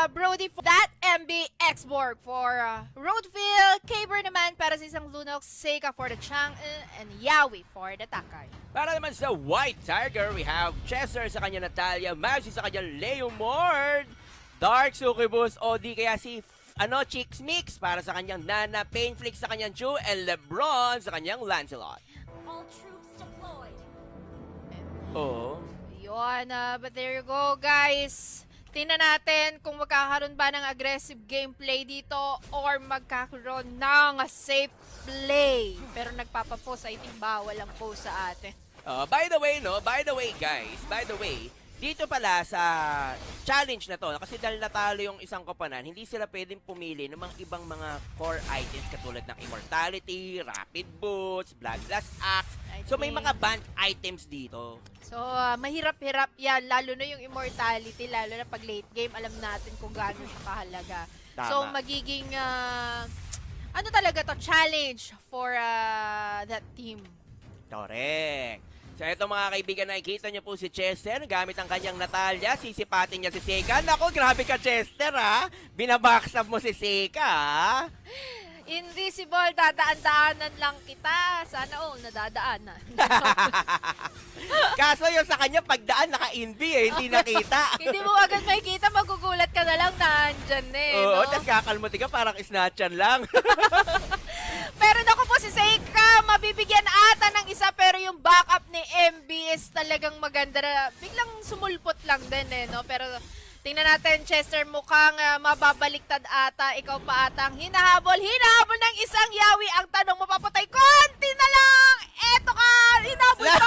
Brody for that MB Xborg for Roadville, Caber naman para sa isang Lunox, Seika for the Chang'e, and Yawi for the Takai. Para naman sa White Tiger, we have Chester sa kanya Natalia, Mavsi sa kanya Leo Mord, Dark Succubus, o di kaya si Chicks Mix para sa kanyang Nana, Painflix sa kanyang Chu, and Lebron sa kanyang Lancelot. All troops deployed. Oo. Yun, but there you go guys. Tingnan natin kung magkakaroon ba ng aggressive gameplay dito or magkakaroon ng safe play. Pero nagpapapost, I think bawal ang post sa atin. By the way, guys, dito pala sa challenge na to, kasi dahil natalo yung isang koponan, hindi sila pwedeng pumili ng mga ibang mga core items katulad ng Immortality, Rapid Boots, Bloodlust Axe. So may mga banned items dito. So, mahirap-hirap yan, lalo na yung Immortality, lalo na pag late game, alam natin kung gaano siya kahalaga. Tama. So, magiging, ano talaga to, challenge for that team. Correct. So ito mga kaibigan, nakikita niyo po si Chester gamit ang kanyang Natalia, sisipatin niya si Seika. Nako, grabe ka Chester ha. Binabackstab mo si Seika ha. Invisible, dadaan-daanan lang kita. Sana nadadaanan. Kaso yung sa kanya, pagdaan, naka-invi hindi nakita. Hindi mo agad makikita, magugulat ka na lang na andyan Oo, no? tapos kakalmuti ka, parang snatchan lang. Pero naku po si Seika, mabibigyan ata ng isa pero yung backup ni MB is talagang maganda na biglang sumulpot lang din no? Pero tingnan natin, Chester, mukhang mababaliktad ata. Ikaw pa ata ang hinahabol ng isang Yawi. Ang tanong, mapapatay, konti na lang! Eto ka! Hinahabol ka!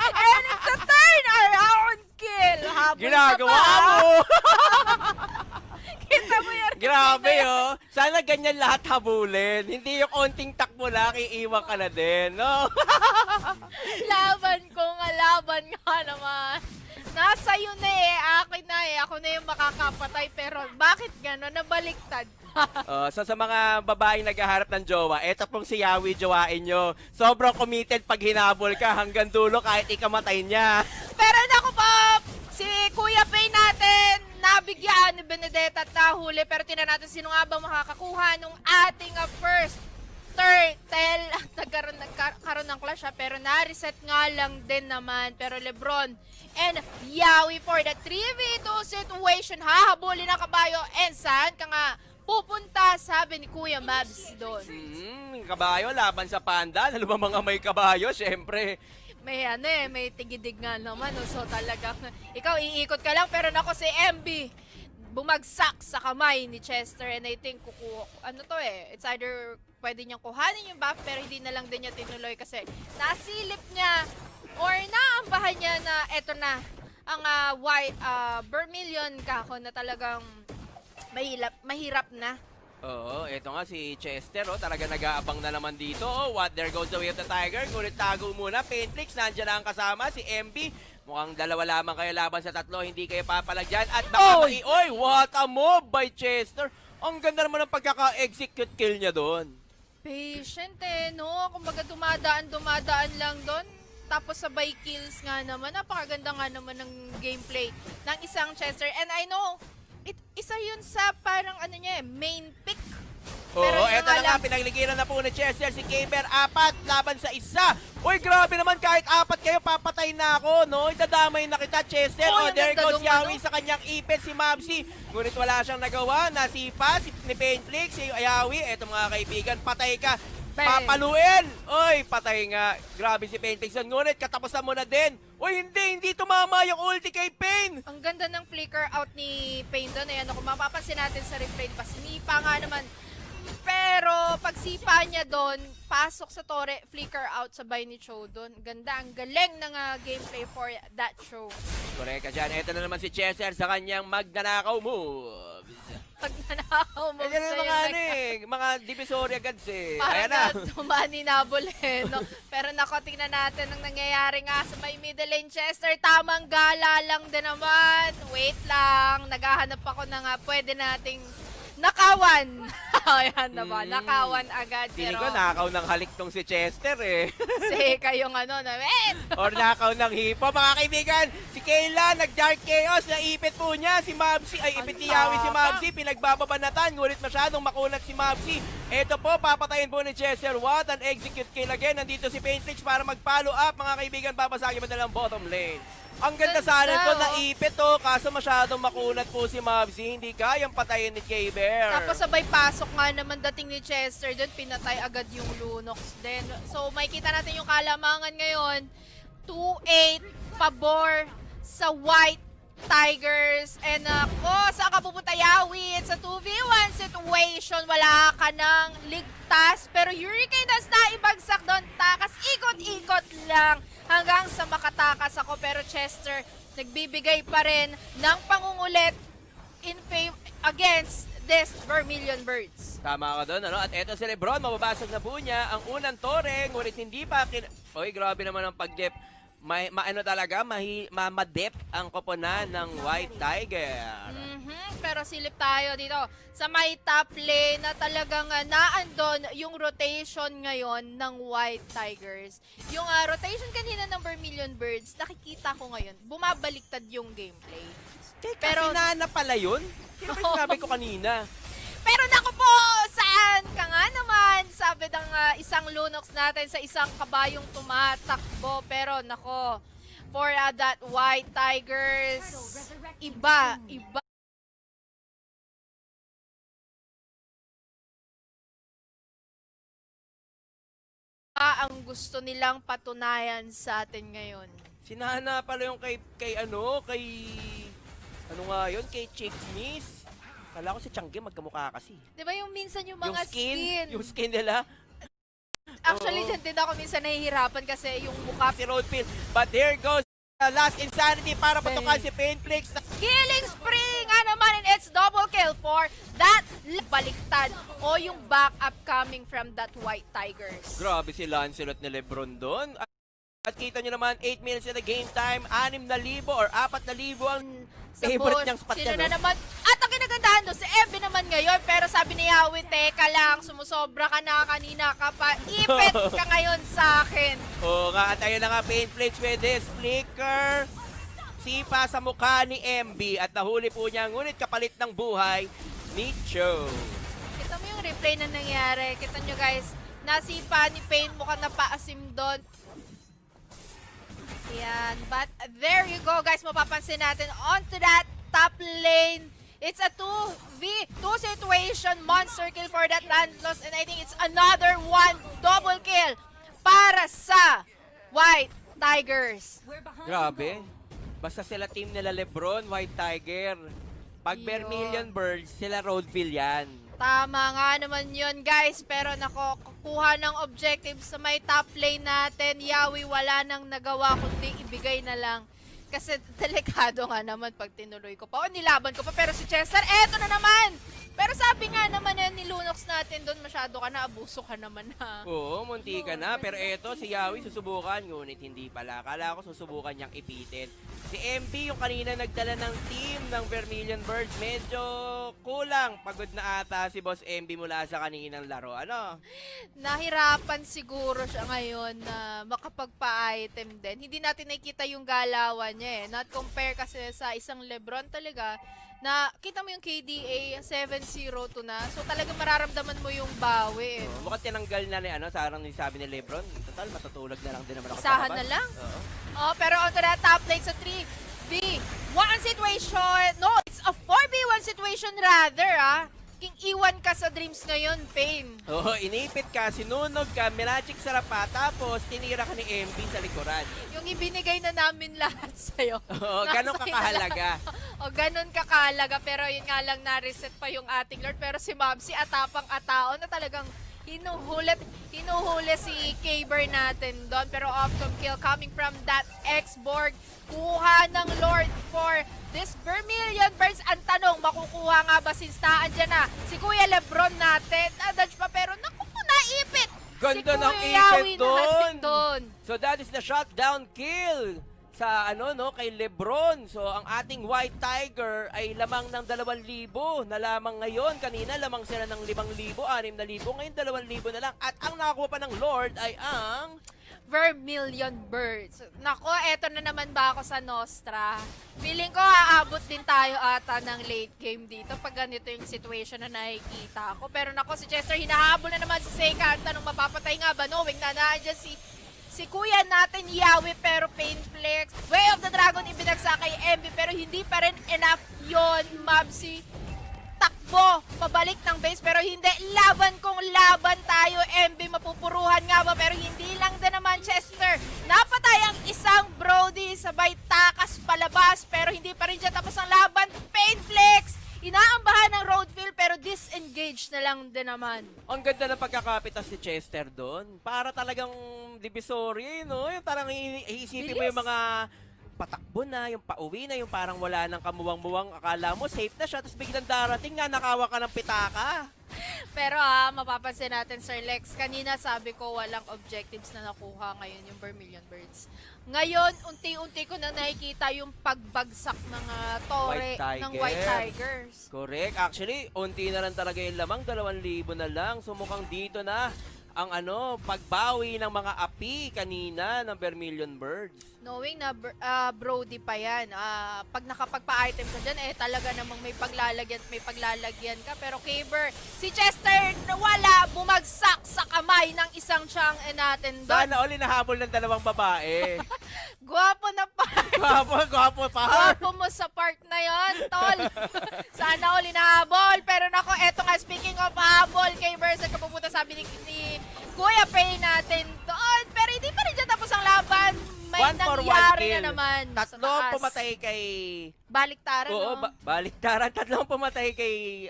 And it's a turn-around kill! Habol Ginagawa ka pa! mo! Kita mo yan? Grabe oh. Sana ganyan lahat habulin. Hindi yung konting takbo lang, iiwan ka na din, no? Laban ko nga, laban nga naman. Nasa yun na akin na ako na yung makakapatay, pero bakit gano'n? Nabaliktad. So sa mga babaeng naghaharap ng jowa, eto pong si Yawi, jowain nyo. Sobrang committed pag hinabol ka hanggang dulo kahit ikamatay niya. Pero naku po, si Kuya Pay natin, nabigyan ni Benedetta at nahuli, pero tinan natin sino nga ba makakakuha nung ating first turtle. Nagkaroon ng clash pero na-reset nga lang din naman. Pero Lebron and Yawi for the 3v2 situation. Hahabulin ang kabayo. And saan ka nga pupunta, sabi ni Kuya Mavs doon. Kabayo, laban sa panda. Lalo ba mga may kabayo? Siyempre. May may tigidig nga naman. So talagang, ikaw iikot ka lang. Pero nako si MB, bumagsak sa kamay ni Chester. And I think, it's either pwede niyang kuhanin yung buff pero hindi na lang din niya tinuloy kasi nasilip niya or naambahan niya na eto na ang Vermilion kako na talagang mahirap na. Oo, eto nga si Chester, talaga nag-aabang na naman dito. What, there goes the way of the tiger. Ngunit tago muna, Painflix, nandiyan na ang kasama, si MB. Mukhang dalawa lamang kayo laban sa tatlo, hindi kayo papalagyan. At baka oy, what a move by Chester. Ang ganda naman ng pagkaka-execute kill niya doon. Patient no? Kumbaga dumadaan lang doon. Tapos sabay kills nga naman. Napakaganda nga naman ng gameplay ng isang Chester. And I know, isa yun sa parang main pick. Pero Oo, eto na nga, pinagligiran na po ni Chester si Caber, 4 laban sa isa. Uy, grabe naman, kahit 4 kayo, papatay na ako, no? Idadamay na kita, Chester. There goes Yawi sa kanyang ipit, si Mavsi. Ngunit wala siyang nagawa, nasipa, ni Painflix, si Yawi. Eto mga kaibigan, patay ka. Papaluin! Uy, patay nga. Grabe si Painflix. Ngunit, katapusan mo na din. Uy, hindi tumama yung ulti kay Pain. Ang ganda ng flicker out ni Pain doon. Ayan, kung mapapansin natin sa replay, pasinipa nga naman. Pero pagsipa niya doon, pasok sa tore, flicker out sabay ni Cho doon. Ganda, ang galing ng gameplay for that show. Correct ka dyan. Ito na naman si Chester sa kanyang magnanakaw moves. Magnanakaw moves. Ayan na mga divisory agad Parang ayan na. tumani no? Pero nako, tingnan natin ang nangyayari nga sa may middle lane. Chester, tamang gala lang din naman. Wait lang, naghahanap ako na nga pwede nating Nakawan. Ayan na ba? Nakawan agad. Feeling Pero ko nakaw ng halik tong si Chester eh. si kayong ano na, Or nakaw ng hipo. Mga kaibigan, si Kayla, nag-Dark Chaos, naipit po niya si Mabsi, ay ipit ni Yawi si Mabsi, pinagbababanatan, ngunit masyadong makunat si Mabsi. Ito po, papatayin po ni Chester Watt, and execute kill again. Nandito si Paintrix para mag-follow up. Mga kaibigan, papasagin pa nilang bottom lane. Ang ganda sana ito, naipit to, kaso masyadong makunat po si Mabsi, hindi kayang patayin ni K-Bear. tapos sabay pasok nga naman dating ni Chester doon, pinatay agad yung Lunox din. So makikita natin yung kalamangan ngayon. 2-8 pabor sa White Tigers. And ako, saan ka pupunta, Yawi? It's a 2v1 situation. Wala ka ng ligtas. Pero Hurricane has na ibagsak doon. Takas, ikot-ikot lang hanggang sa makatakas ako. Pero Chester, nagbibigay pa rin ng pangungulit in favor against this Vermilion Birds. Tama ka doon, ano? At eto si Lebron, mababasag na po niya ang unang tore, ngunit hindi pa Oy, grabe naman ang pag-dip. Maano talaga, mamadep ang koponan ng White Tiger. Pero silip tayo dito sa may top lane na talagang naandon yung rotation ngayon ng White Tigers. Yung rotation kanina ng Vermilion Birds, nakikita ko ngayon, bumabaliktad yung gameplay. Pero Nana pala yun? Sino ba sinabi ko kanina? Pero naku po, saan ka nga naman? Sabi ng isang Lunox natin sa isang kabayong tumatakbo. Pero nako, for that White Tigers, iba. Ang gusto nilang patunayan sa atin ngayon. Si Nana pala yung kay ano nga yun? Kay Chicksmiss. Kala ko si Changi magkamukha kasi. Di ba yung minsan yung mga skin? Yung skin nila. Actually, Oo. dyan din ako minsan nahihirapan kasi yung mukha. Si Roadfield. But there goes the last insanity para patukan si Painflix. Killing spree nga naman, and it's double kill for that baliktad o yung backup coming from that White Tigers. Grabe si Lancelot ni Lebron doon. At kita nyo naman, 8 minutes in the game time, 6,000 or 4,000 ang Sa favorite push, niyang spot sino niya, na no? naman? At ang kinagandahan doon, si MB naman ngayon, pero sabi ni Yawi, teka lang, sumusobra ka na, kanina ka pa, ipit ka ngayon sa akin. Oo nga, at ayun na nga, Painflix with this flicker. Sipa sa mukha ni MB at nahuli po niya, ngunit kapalit ng buhay ni Cho. Kita mo yung replay na nangyari. Kita nyo guys, nasipa ni Pain, mukhang napaasim doon. Yan, but there you go guys, mapapansin natin onto that top lane. It's a 2v2 situation, monster kill for that Landloss, and I think it's another one double kill para sa White Tigers. Grabe. Basta sila team nila Lebron, White Tiger. Pag Yun. Vermilion Birds, sila Roadville yan. Tama nga naman yun guys, pero nako, kukuha ng objective sa may top lane natin. Yawi wala nang nagawa kundi ibigay na lang. Kasi delikado nga naman pag tinuloy ko pa. O nilaban ko pa, pero si Chester, eto na naman! Pero sabi nga naman ni Lunox natin doon, masyado ka na, abuso ka naman ha. Oo, munti ka na. Pero eto, si Yawi susubukan, ngunit hindi pala. Akala ko susubukan niyang ipitin. Si MP, yung kanina nagdala ng team ng Vermilion Birds, medyo kulang. Pagod na ata si Boss MB mula sa kaninang laro. Ano? Nahirapan siguro siya ngayon na makapagpa-item din. Hindi natin nakikita yung galawan niya eh. Not compare kasi sa isang Lebron talaga na kita mo yung KDA 7-0 to na. So talagang mararamdaman mo yung bawi eh. Mukhang tinanggal na ni sarang ni sabi ni Lebron. Total, matutulog na lang din naman ako Isahan sa labas. na lang. Oo. Oh, pero onto that top lane sa 3v1 situation. No, it's a 4v1 situation rather ah. King iwan ka sa dreams ngayon, Pain. Oo, inipit ka, sinunog ka, Miragic sarap pa, tapos tinira ka ni MB sa likuran. Yung ibinigay na namin lahat sa'yo. Oo, ganun Nasa kakahalaga. O ganun kakahalaga, pero yun nga lang na-reset pa yung ating Lord. Pero si Mabsi, atapang-atao na talagang hinuhuli si K-Burn natin doon. Pero off-tom kill coming from that X-Borg. Kuha ng Lord for this Vermilion Birds. Ang tanong, makukuha nga ba since naandyan na si Kuya Lebron natin? Na-dodge pa pero naku, naipit! Ganda si ng Kuya ipit Yawi doon. natin doon. So that is the shutdown kill. sa ano no kay Lebron. So ang ating White Tiger ay lamang ng 2,000 na lamang ngayon. Kanina lamang sila ng 5,000, 6,000. Ngayon 2,000 na lang. At ang nakakuha pa ng Lord ay ang Vermilion Birds. Nako, eto na naman ba ako sa Nostra? Feeling ko aabot din tayo ata ng late game dito pag ganito yung situation na nakikita ko. Pero nako, si Chester hinahabol na naman si Seika. Ang tanong, mapapatay nga ba? Knowing na nandiyan si kuya natin Yawi, pero Painflex. Way of the Dragon ibinagsak kay MB, pero hindi pa rin enough yon. Mabsi takbo pabalik ng base, pero hindi. Laban kung laban tayo, MB mapupuruhan nga ba, pero hindi lang din naman Chester. Napatay ang isang Brody, sabay takas palabas, pero hindi pa rin dyan tapos ang laban. Painflex inaambahan ng Roadfield, pero disengage na lang din naman. ang ganda ng pagkakapitas ni Chester doon. Para talagang divisory, no? Yung parang iisipin mo Bilis. yung mga patakbo na, yung pauwi na, yung parang wala nang kamuwang-muwang. Akala mo safe na siya, tapos biglang darating nga, nakawa ka ng pitaka. Pero mapapansin natin, Sir Lex, kanina sabi ko walang objectives na nakuha ngayon yung Vermilion Birds. Ngayon, unti-unti ko na nakikita yung pagbagsak ng tore White ng Tiger. White Tigers. Correct. Actually, unti na lang talaga yung lamang, 2,000 na lang. So mukhang dito na ang pagbawi ng mga api kanina ng Vermilion Birds. Knowing na Brody pa yan, pag nakapagpa-item ka dyan, talaga namang may paglalagyan ka. Pero Caber, si Chester wala, bumagsak sa kamay ng isang Chang natin doon. Sana all inahabol ng 2 babae. Gwapo na pa. Gwapo pa. Gwapo mo sa part na yon, tol. Sana all inahabol. Pero nako, eto nga, speaking of habol, Caber, sa kapupunta sabi ni Kuya Pay natin doon. Pero hindi pa rin dyan tapos ang laban. May 1 for 1 nangyari kill. na naman. sa Tatlo taas. pumatay kay... Baliktaran, Oo, no? baliktaran. 3 pumatay kay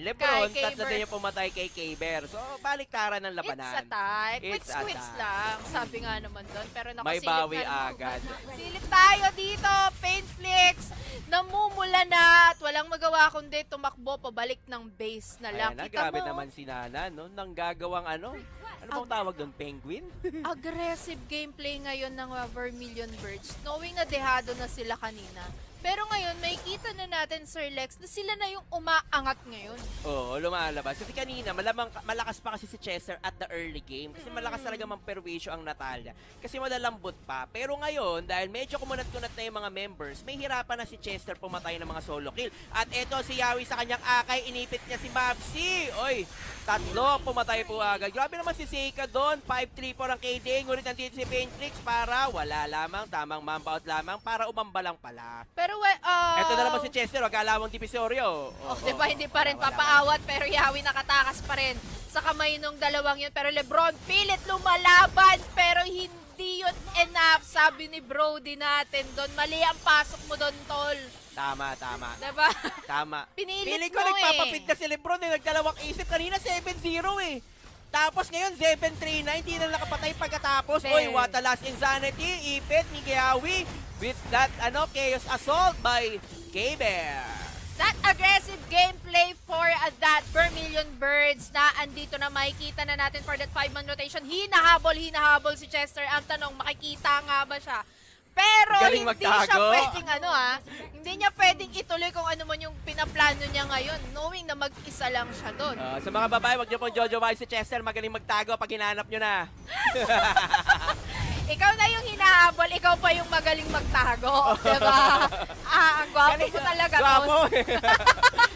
Lebron. Kay 3 Caber. din yung pumatay kay Caber. So, baliktaran ng labanan. It's a tie. It's a Quits tie. lang. Sabi nga naman doon. Pero naku, May silip bawi na. agad. Silip tayo dito. Painflix. Namumula na. At walang magawa kundi tumakbo pabalik ng base na lang. Ayan na, Kita grabe mo, naman si Nana, no? Nang gagawang ano bang tawag doon? Penguin? aggressive gameplay ngayon ng Vermilion Birds. Knowing na dehado na sila kanina. Pero ngayon, may kita na natin, Sir Lex, na sila na yung umaangat ngayon. Oo, lumalabas. Kasi kanina, malakas pa kasi si Chester at the early game. Kasi malakas talaga mang-perwisyo ang Natalia. Kasi malalambot pa. Pero ngayon, dahil medyo kumunat-kunat na yung mga members, may hirapan na si Chester pumatay ng mga solo kill. At eto, si Yawi sa kanyang akay, inipit niya si Mabsi. Oy, 3 pumatay po agad. Grabe naman si Seika doon. 5-3 po ang KD. Ngunit nandito si Painflix para wala lamang, tamang mamba out lamang para umamba lang pala. Pero, Eto na naman si Chester, wag kalawang divisoryo. diba, hindi pa rin papaawat, pero Yawi nakatakas pa rin sa kamay nung dalawang yun. Pero Lebron pilit lumalaban, pero hindi yun enough, sabi ni Brody natin doon. Mali ang pasok mo doon, tol. Tama. Diba? Tama. Pinilit Feeling mo ko nagpapapit na si Lebron nagdalawang isip. Kanina 7-0 eh. Tapos ngayon 7-3 na, hindi na nakapatay pagkatapos. Fair. Oy, what a last insanity. Ipit ni Kiawi with that Chaos Assault by K-Bear. That aggressive gameplay for that Vermilion Birds na andito na makikita na natin for that 5-man rotation. Hinahabol si Chester. Ang tanong, makikita nga ba siya? Pero Galing hindi siya magtago. pwedeng hindi niya pwedeng ituloy kung ano man yung pinaplano niya ngayon, knowing na mag-isa lang siya doon. Sa mga babae, wag niyo pong jojowain si Chester. Magaling magtago pag hinanap niyo na. Ikaw na yung hinahabol, ikaw pa yung magaling magtago, diba? Ang gwapo mo talaga Gwapo. doon.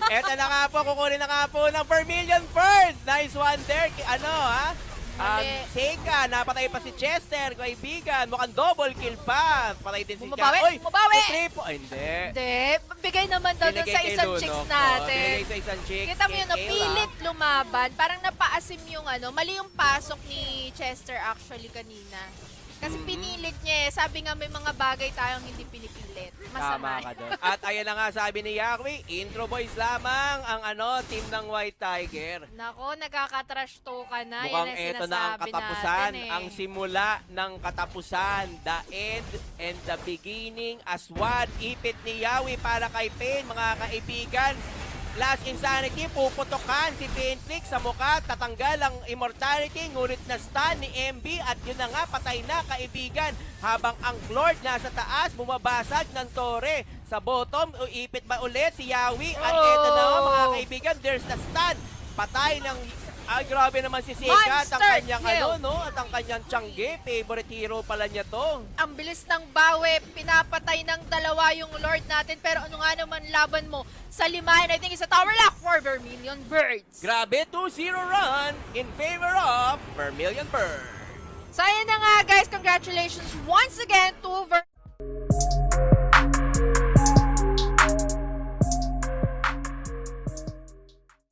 Eto na nga po, kukunin na nga po ng Vermilion Bird. Nice one there. Mali. Seika, napatay pa si Chester, kaibigan. Mukhang double kill pa. Patay din si Bumabawi, Oy, bumabawi. triple. Ay, hindi. Hindi, bigay naman daw doon Binigay sa kay isang Lunok. chicks Oo, natin. binigay sa isang chicks. Kita mo yun, kay Kayla. pilit lumaban. Parang napaasim yung mali yung pasok ni Chester actually kanina. Kasi pinilit niya eh. Sabi nga may mga bagay tayong hindi pinipilit. Masama. Tama ka doon. At ayan na nga sabi ni Yakwi, intro boys lamang ang team ng White Tiger. Nako, nakaka-trash talk ka na. Mukhang Yan ang eto na ang sinasabi katapusan, natin, ang simula ng katapusan, the end and the beginning as one. Ipit ni Yawi para kay Pain, mga kaibigan. Last Insanity, puputokan si Painflix sa mukha, tatanggal ang Immortality, ngunit na stun ni MB at yun na nga, patay na kaibigan. Habang ang Lord nasa taas, bumabasag ng Torre. Sa bottom, uipit ba ulit si Yawi? At eto na nga mga kaibigan, there's the stun. Patay ng... Ay, grabe naman si Seka at ang Monster kanyang kill. at ang kanyang Tiangge. Favorite hero pala niya to. Ang bilis ng bawi, pinapatay ng dalawa yung Lord natin. Pero ano nga naman laban mo sa lima? And I think it's a tower lock for Vermilion Birds. Grabe, 2-0 run in favor of Vermilion Bird. So ayun na nga guys, congratulations once again to